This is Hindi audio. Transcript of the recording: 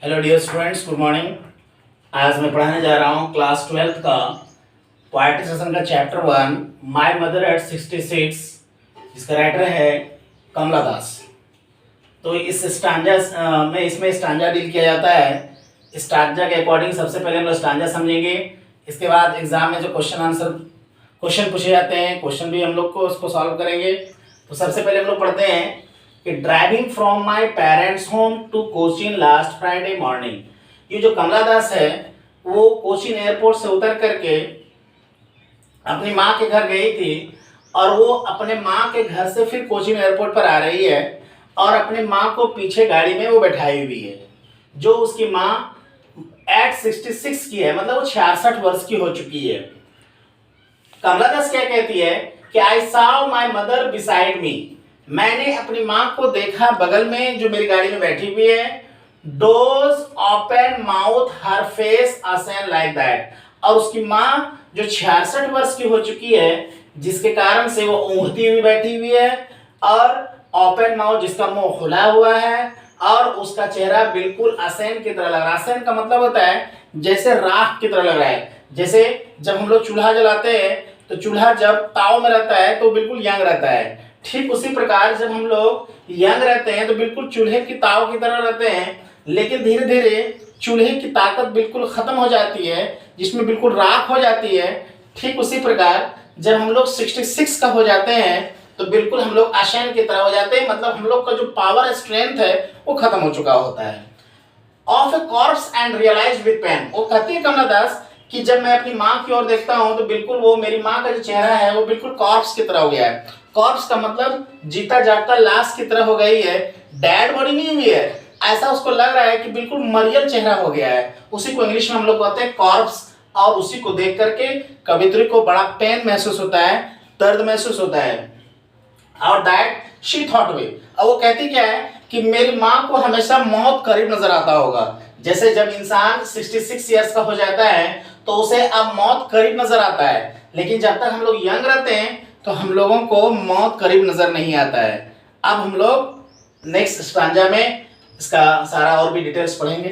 Hello dear students, good morning. आज मैं पढ़ाने जा रहा हूँ क्लास 12th का पोएट्री सेशन का चैप्टर 1 माय मदर एट 66, जिसका राइटर है कमला दास। तो इस स्टांजा में इसमें स्टांजा डील किया जाता है। स्टांजा के अकॉर्डिंग सबसे पहले हम लोग स्टांजा समझेंगे। इसके बाद एग्जाम में जो क्वेश्चन पूछे जाते हैं, क्वेश्चन भी हम लोग को उसको सॉल्व करेंगे। तो सबसे पहले हम लोग पढ़ते हैं कि driving from my parents home to Cochin last Friday morning. ये जो कमला दास है वो कोचीन एयरपोर्ट से उतर करके अपनी माँ के घर गई थी और वो अपने माँ के घर से फिर कोचीन एयरपोर्ट पर आ रही है और अपने माँ को पीछे गाड़ी में वो बैठाई हुई है। जो उसकी माँ एट 66 की है, मतलब वो 66 वर्ष की हो चुकी है। कमला दास क्या कहती है कि I saw my mother beside me, मैंने अपनी माँ को देखा बगल में जो मेरी गाड़ी में बैठी हुई है। डोज ओपन माउथ हर फेस असेन लाइक दैट, और उसकी माँ जो 66 वर्ष की हो चुकी है, जिसके कारण से वो ऊँघती हुई बैठी हुई है और ओपन माउथ, जिसका मुंह खुला हुआ है और उसका चेहरा बिल्कुल असेन की तरह लग रहा है। असेन का मतलब होता है जैसे राख की तरह लग रहा है। जैसे जब हम लोग चूल्हा जलाते हैं तो चूल्हा जब ताव में रहता है तो बिल्कुल यंग रहता है, ठीक उसी प्रकार जब हम लोग यंग रहते हैं तो बिल्कुल चूल्हे की ताव की तरह रहते हैं, लेकिन धीरे धीरे चूल्हे की ताकत बिल्कुल खत्म हो जाती है, जिसमें बिल्कुल राख हो जाती है। ठीक उसी प्रकार जब हम लोग 66 का हो जाते हैं तो बिल्कुल हम लोग आशान की तरह हो जाते हैं, मतलब हम लोग का जो पावर स्ट्रेंथ है वो खत्म हो चुका होता है। Of a corpse and realise with pain, वो कहती है कमला दास कि जब मैं अपनी माँ की ओर देखता हूँ तो बिल्कुल वो मेरी माँ का जो चेहरा है वो बिल्कुल कॉर्प्स की तरह हो गया है। कॉर्प्स का मतलब जीता जागता लाश की तरह हो गई है, डेड बॉडी नहीं हुई है, ऐसा उसको लग रहा है कि बिल्कुल मरियल चेहरा हो गया है। उसी को इंग्लिश में हम लोग कहते हैं कॉर्प्स, और उसी को देख करके कवित्री को बड़ा पेन महसूस होता है, दर्द महसूस होता है। और दैट शी थॉट वे, अब वो कहती क्या है कि मेरी माँ को हमेशा मौत करीब नजर आता होगा। जैसे जब इंसान 66 ईयर्स का हो जाता है तो उसे अब मौत करीब नजर आता है, लेकिन जब तक हम लोग यंग रहते हैं तो हम लोगों को मौत करीब नजर नहीं आता है। अब हम लोग नेक्स्ट स्टांजा में इसका सारा और भी डिटेल्स पढ़ेंगे।